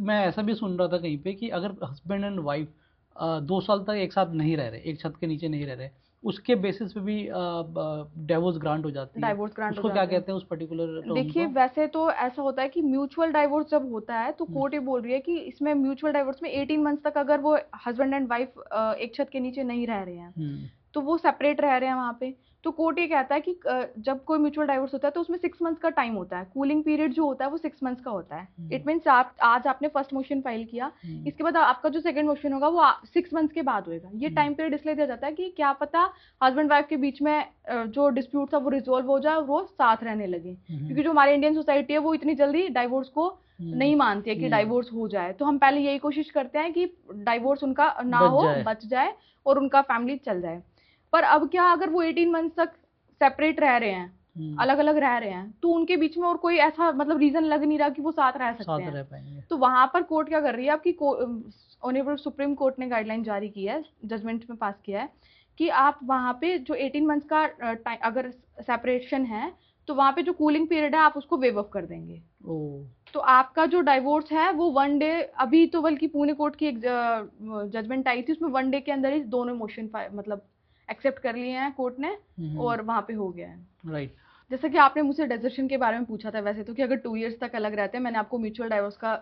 मैं ऐसा भी सुन रहा था कहीं पे कि अगर हस्बैंड एंड वाइफ 2 साल तक एक साथ नहीं रह रहे, एक छत के नीचे नहीं रह रहे, उसके बेसिस पे भी डिवोर्स ग्रांट हो जाती है। डाइवोर्स ग्रांट हो उसको क्या जाते हैं। कहते हैं उस पर्टिकुलर टर्म देखिए को? वैसे तो ऐसा होता है कि म्यूचुअल डाइवोर्स जब होता है तो हम्म, कोर्ट ये बोल रही है कि इसमें म्यूचुअल डाइवोर्स में 18 मंथ्स तक अगर वो हस्बैंड एंड वाइफ एक छत के नीचे नहीं रह रहे हैं, हम्म, तो वो सेपरेट रह रहे हैं वहाँ पे। तो कोर्ट ये कहता है कि जब कोई म्यूचुअल डाइवोर्स होता है तो उसमें 6 मंथ्स का टाइम होता है, कूलिंग पीरियड जो होता है वो 6 मंथ्स का होता है। हम्म, इट मीन्स आप आज आपने फर्स्ट मोशन फाइल किया, हम्म, इसके बाद आपका जो सेकंड मोशन होगा वो 6 मंथ्स के बाद होएगा। ये हम्म, टाइम पीरियड इसलिए दिया जाता है कि क्या पता हस्बैंड वाइफ के बीच में जो डिस्प्यूट था वो रिजोल्व हो जाए और वो साथ रहने लगे, हम्म, क्योंकि जो हमारी इंडियन सोसाइटी है वो इतनी जल्दी डाइवोर्स को हम्म, नहीं मानती है कि नहीं डाइवोर्स हो जाए। तो हम पहले यही कोशिश करते हैं कि डाइवोर्स उनका ना बच हो, जाए। बच जाए और उनका फैमिली चल जाए। पर अब क्या, अगर वो 18 मंथ्स तक सेपरेट रह रहे हैं, हम्म, अलग अलग रह रहे हैं, तो उनके बीच में और कोई ऐसा मतलब रीजन लग नहीं रहा कि वो साथ रह सकते साथ हैं। रह पाएंगे। तो वहां पर कोर्ट क्या कर रही है, आपकी ऑनरेबल सुप्रीम कोर्ट ने गाइडलाइन जारी की है, जजमेंट में पास किया है कि आप वहां पे जो 18 मंथ्स का टाइम अगर सेपरेशन है, तो वहां पे जो कूलिंग पीरियड है आप उसको वेव ऑफ कर देंगे। ओ। तो आपका जो डाइवोर्स है वो 1 डे, अभी तो बल्कि पुणे कोर्ट की एक जजमेंट आई थी, उसमें 1 डे के अंदर ही दोनों मोशन मतलब एक्सेप्ट कर लिए हैं कोर्ट ने, हम्म। और वहां पे हो गया है। राइट। जैसे कि आपने मुझसे डेजर्शन के बारे में पूछा था, वैसे तो कि अगर 2 इयर्स तक अलग रहते हैं, मैंने आपको म्यूचुअल डाइवोर्स का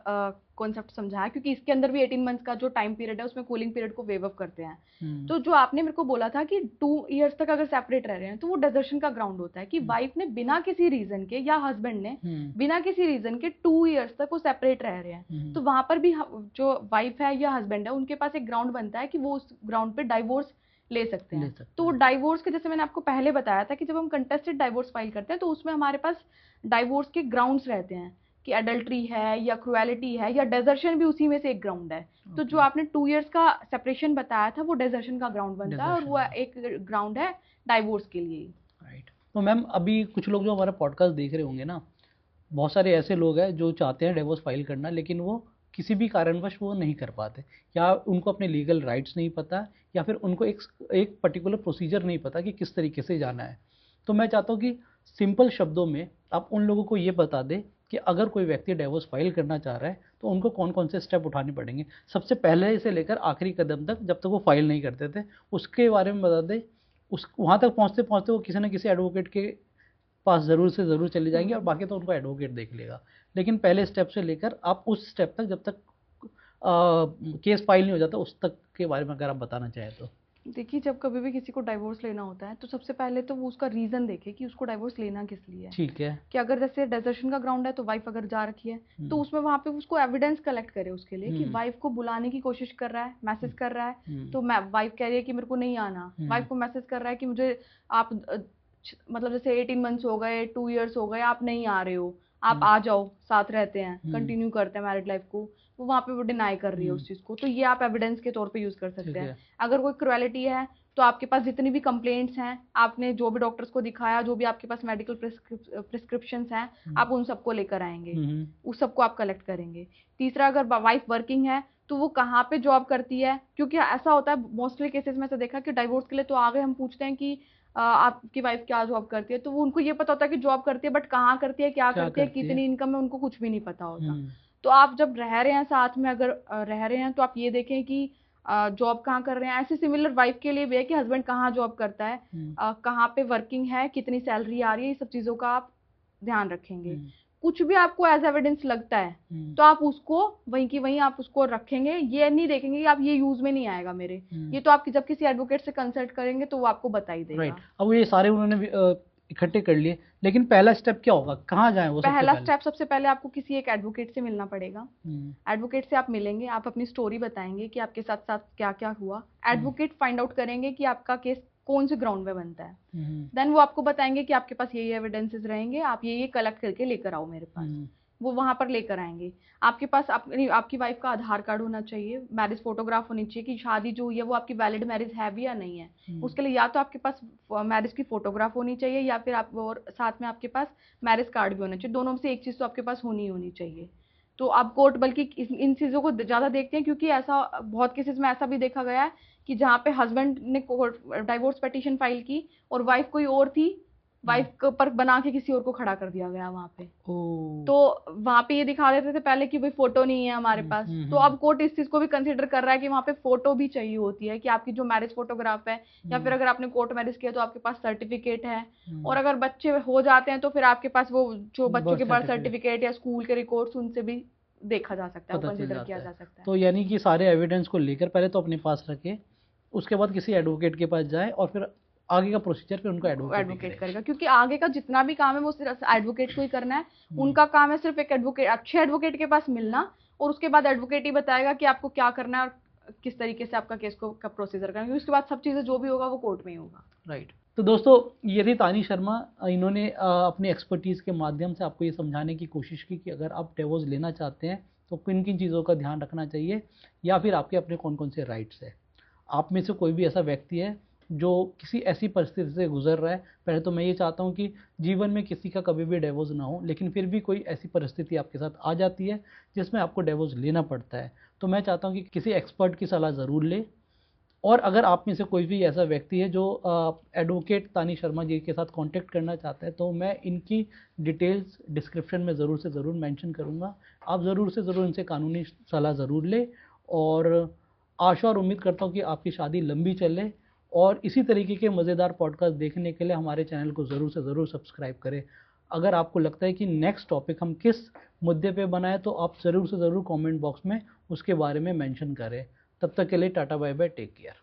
कॉन्सेप्ट समझाया, क्योंकि इसके अंदर भी 18 मंथ्स का जो टाइम पीरियड है उसमें कूलिंग पीरियड को वेव अप करते हैं। हम्म, तो जो आपने मेरे को बोला था कि 2 इयर्स तक अगर सेपरेट रह रहे हैं, तो वो डेजर्शन का ग्राउंड होता है कि हम्म, वाइफ ने बिना किसी रीजन के या हस्बैंड ने हम्म, बिना किसी रीजन के 2 इयर्स तक वो सेपरेट रह रहे हैं। हम्म, तो वहां पर भी जो वाइफ है या हस्बैंड है उनके पास एक ग्राउंड बनता है कि वो उस ग्राउंड पे डाइवोर्स ले सकते ले हैं। सकते तो वो हैं। डाइवोर्स के, जैसे मैंने आपको पहले बताया था कि जब हम कंटेस्टेड डाइवोर्स फाइल करते हैं तो उसमें हमारे पास डाइवोर्स के ग्राउंड्स रहते हैं कि अडल्ट्री है या क्रुएलिटी है या डेजर्शन भी उसी में से एक ग्राउंड है। तो जो ओके। आपने 2 इयर्स का सेपरेशन बताया था वो डेजर्शन का ग्राउंड बनता है, और डिजर्शन वो का। एक ग्राउंड है डाइवोर्स के लिए। राइट। तो मैम अभी कुछ लोग जो हमारा पॉडकास्ट देख रहे होंगे ना, बहुत सारे ऐसे लोग हैं जो चाहते हैं डिवोर्स फाइल करना, लेकिन वो किसी भी कारणवश वो नहीं कर पाते, या उनको अपने लीगल राइट्स नहीं पता, या फिर उनको एक एक पर्टिकुलर प्रोसीजर नहीं पता कि किस तरीके से जाना है। तो मैं चाहता हूँ कि सिंपल शब्दों में आप उन लोगों को ये बता दें कि अगर कोई व्यक्ति डिवोर्स फाइल करना चाह रहा है तो उनको कौन कौन से स्टेप उठाने पड़ेंगे, सबसे पहले से लेकर आखिरी कदम तक, जब तक वो फाइल नहीं करते थे, उसके बारे में बता दें। उस वहाँ तक पहुँचते पहुँचते वो किसी न किसी एडवोकेट के पास ज़रूर से ज़रूर चले जाएंगे, और हम्म। बाकी तो उनको एडवोकेट देख लेगा। लेकिन पहले स्टेप से लेकर आप उस स्टेप तक, जब तक केस फाइल नहीं हो जाता, उस तक के बारे में अगर आप बताना चाहें तो। देखिए जब कभी भी किसी को डाइवोर्स लेना होता है तो सबसे पहले तो वो उसका रीजन देखे कि उसको डाइवोर्स लेना किस लिए है। ठीक है। कि अगर जैसे डेजर्शन का ग्राउंड है तो वाइफ अगर जा रखी है, तो हम्म, उसमें वहां पे उसको एविडेंस कलेक्ट करे उसके लिए कि हम्म, वाइफ को बुलाने की कोशिश कर रहा है, मैसेज कर रहा है। हम्म, तो वाइफ कह रही है कि मेरे को नहीं आना, हम्म, वाइफ को मैसेज कर रहा है कि मुझे आप मतलब जैसे 18 मंथ्स हो गए, 2 इयर्स हो गए, आप नहीं आ रहे हो, आप हम्म, आ जाओ, साथ रहते हैं, हम्म, कंटिन्यू करते हैं मैरिड लाइफ को। वो वहां पे वो डिनाई कर रही है हम्म, उस चीज को, तो ये आप एविडेंस के तौर पे यूज कर सकते ठीक हैं। है। अगर कोई क्रुएलिटी है तो आपके पास जितनी भी कंप्लेंट्स हैं, आपने जो भी डॉक्टर्स को दिखाया, जो भी आपके पास मेडिकल प्रिस्क्रिप्शन हैं, हम्म, आप उन सबको लेकर आएंगे, हम्म, उस सबको आप कलेक्ट करेंगे। तीसरा, अगर वाइफ वर्किंग है तो वो कहाँ पे जॉब करती है, क्योंकि ऐसा होता है मोस्टली केसेस में ऐसा देखा कि डाइवोर्स के लिए तो आगे हम पूछते हैं कि आपकी वाइफ क्या जॉब करती है, तो वो उनको ये पता होता है कि जॉब करती है, बट कहाँ करती है, क्या क्या करती है, करती है? कितनी इनकम है, उनको कुछ भी नहीं पता होता। हम्म, तो आप जब रह रहे हैं साथ में, अगर रह रहे हैं, तो आप ये देखें कि जॉब कहाँ कर रहे हैं। ऐसे सिमिलर वाइफ के लिए भी है कि हस्बैंड कहाँ जॉब करता है, हम्म, कहाँ पे वर्किंग है, कितनी सैलरी आ रही है, ये सब चीज़ों का आप ध्यान रखेंगे। हम्म, कुछ भी आपको एज एविडेंस लगता है हम्म, तो आप उसको वहीं की वहीं आप उसको रखेंगे, ये नहीं देखेंगे कि आप ये यूज में नहीं आएगा मेरे। हम्म। ये तो आप जब किसी एडवोकेट से कंसल्ट करेंगे तो वो आपको बता ही राइट। देगा। अब ये सारे उन्होंने इकट्ठे कर लिए, लेकिन पहला स्टेप क्या होगा, कहाँ जाएं वो सबसे पहला पहले? स्टेप, सबसे पहले आपको किसी एक एडवोकेट से मिलना पड़ेगा। हम्म, एडवोकेट से आप मिलेंगे, आप अपनी स्टोरी बताएंगे कि आपके साथ साथ क्या क्या हुआ। हम्म, एडवोकेट फाइंड आउट करेंगे कि आपका केस कौन से ग्राउंड में बनता है। हम्म, देन वो आपको बताएंगे कि आपके पास ये एविडेंसेस रहेंगे, आप ये कलेक्ट करके लेकर आओ मेरे पास। हम्म, वो वहां पर लेकर आएंगे। आपके पास अपनी आपकी वाइफ का आधार कार्ड होना चाहिए, मैरिज फोटोग्राफ होनी चाहिए कि शादी जो हुई है वो आपकी वैलिड मैरिज है भी या नहीं है। हम्म, उसके लिए या तो आपके पास मैरिज की फोटोग्राफ होनी चाहिए, या फिर आप और साथ में आपके पास मैरिज कार्ड भी होना चाहिए। दोनों में से एक चीज तो आपके पास होनी ही होनी चाहिए। तो आप कोर्ट बल्कि इन चीजों को ज्यादा देखते हैं, क्योंकि ऐसा बहुत केसेस में ऐसा भी देखा गया है कि जहाँ पे हस्बैंड ने डाइवोर्स पिटीशन फाइल की और वाइफ कोई और थी, वाइफ पर बना के किसी और को खड़ा कर दिया गया वहां पे। ओ तो वहां पे ये दिखा देते थे पहले कि भाई फोटो नहीं है हमारे पास, तो अब कोर्ट इस चीज को भी कंसीडर कर रहा है कि वहां पे फोटो भी चाहिए होती है, कि आपकी जो मैरिज फोटोग्राफ है, या फिर अगर आपने कोर्ट मैरिज किया तो आपके पास सर्टिफिकेट है, और अगर बच्चे हो जाते हैं तो फिर आपके पास वो जो बच्चों के बर्थ सर्टिफिकेट या स्कूल के रिकॉर्ड्स उनसे भी देखा जा सकता है, पता चल कंसीडर जाता किया है। जा सकता है। तो यानी कि सारे एविडेंस को लेकर पहले तो अपने पास रखे, उसके बाद किसी एडवोकेट के पास जाए और फिर आगे का प्रोसीजर फिर उनको एडवोकेट करेगा, क्योंकि आगे का जितना भी काम है वो सिर्फ एडवोकेट को ही करना है। हम्म। उनका काम है सिर्फ एक एडवोकेट, अच्छे एडवोकेट के पास मिलना, और उसके बाद एडवोकेट ही बताएगा कि आपको क्या करना है और किस तरीके से आपका केस को का प्रोसीजर करना है, उसके बाद सब चीजें जो भी होगा वो कोर्ट में ही होगा। राइट। तो दोस्तों ये थी तानी शर्मा, इन्होंने अपनी एक्सपर्टीज़ के माध्यम से आपको ये समझाने की कोशिश की कि अगर आप डिवोर्स लेना चाहते हैं तो किन किन चीज़ों का ध्यान रखना चाहिए, या फिर आपके अपने कौन कौन से राइट्स है। आप में से कोई भी ऐसा व्यक्ति है जो किसी ऐसी परिस्थिति से गुजर रहा है, पहले तो मैं ये चाहता हूँ कि जीवन में किसी का कभी भी डिवोर्स ना हो, लेकिन फिर भी कोई ऐसी परिस्थिति आपके साथ आ जाती है जिसमें आपको डिवोर्स लेना पड़ता है, तो मैं चाहता हूँ कि किसी एक्सपर्ट की सलाह ज़रूर ले। और अगर आप में से कोई भी ऐसा व्यक्ति है जो एडवोकेट तानी शर्मा जी के साथ कांटेक्ट करना चाहता है, तो मैं इनकी डिटेल्स डिस्क्रिप्शन में ज़रूर से ज़रूर मेंशन करूँगा। आप ज़रूर से ज़रूर इनसे कानूनी सलाह ज़रूर लें, और आशा और उम्मीद करता हूँ कि आपकी शादी लंबी चले। और इसी तरीके के मज़ेदार पॉडकास्ट देखने के लिए हमारे चैनल को ज़रूर से ज़रूर सब्सक्राइब करें। अगर आपको लगता है कि नेक्स्ट टॉपिक हम किस मुद्दे पे बनाएं, तो आप ज़रूर से ज़रूर कमेंट बॉक्स में उसके बारे में मेंशन करें। तब तक के लिए tata bye bye, take care.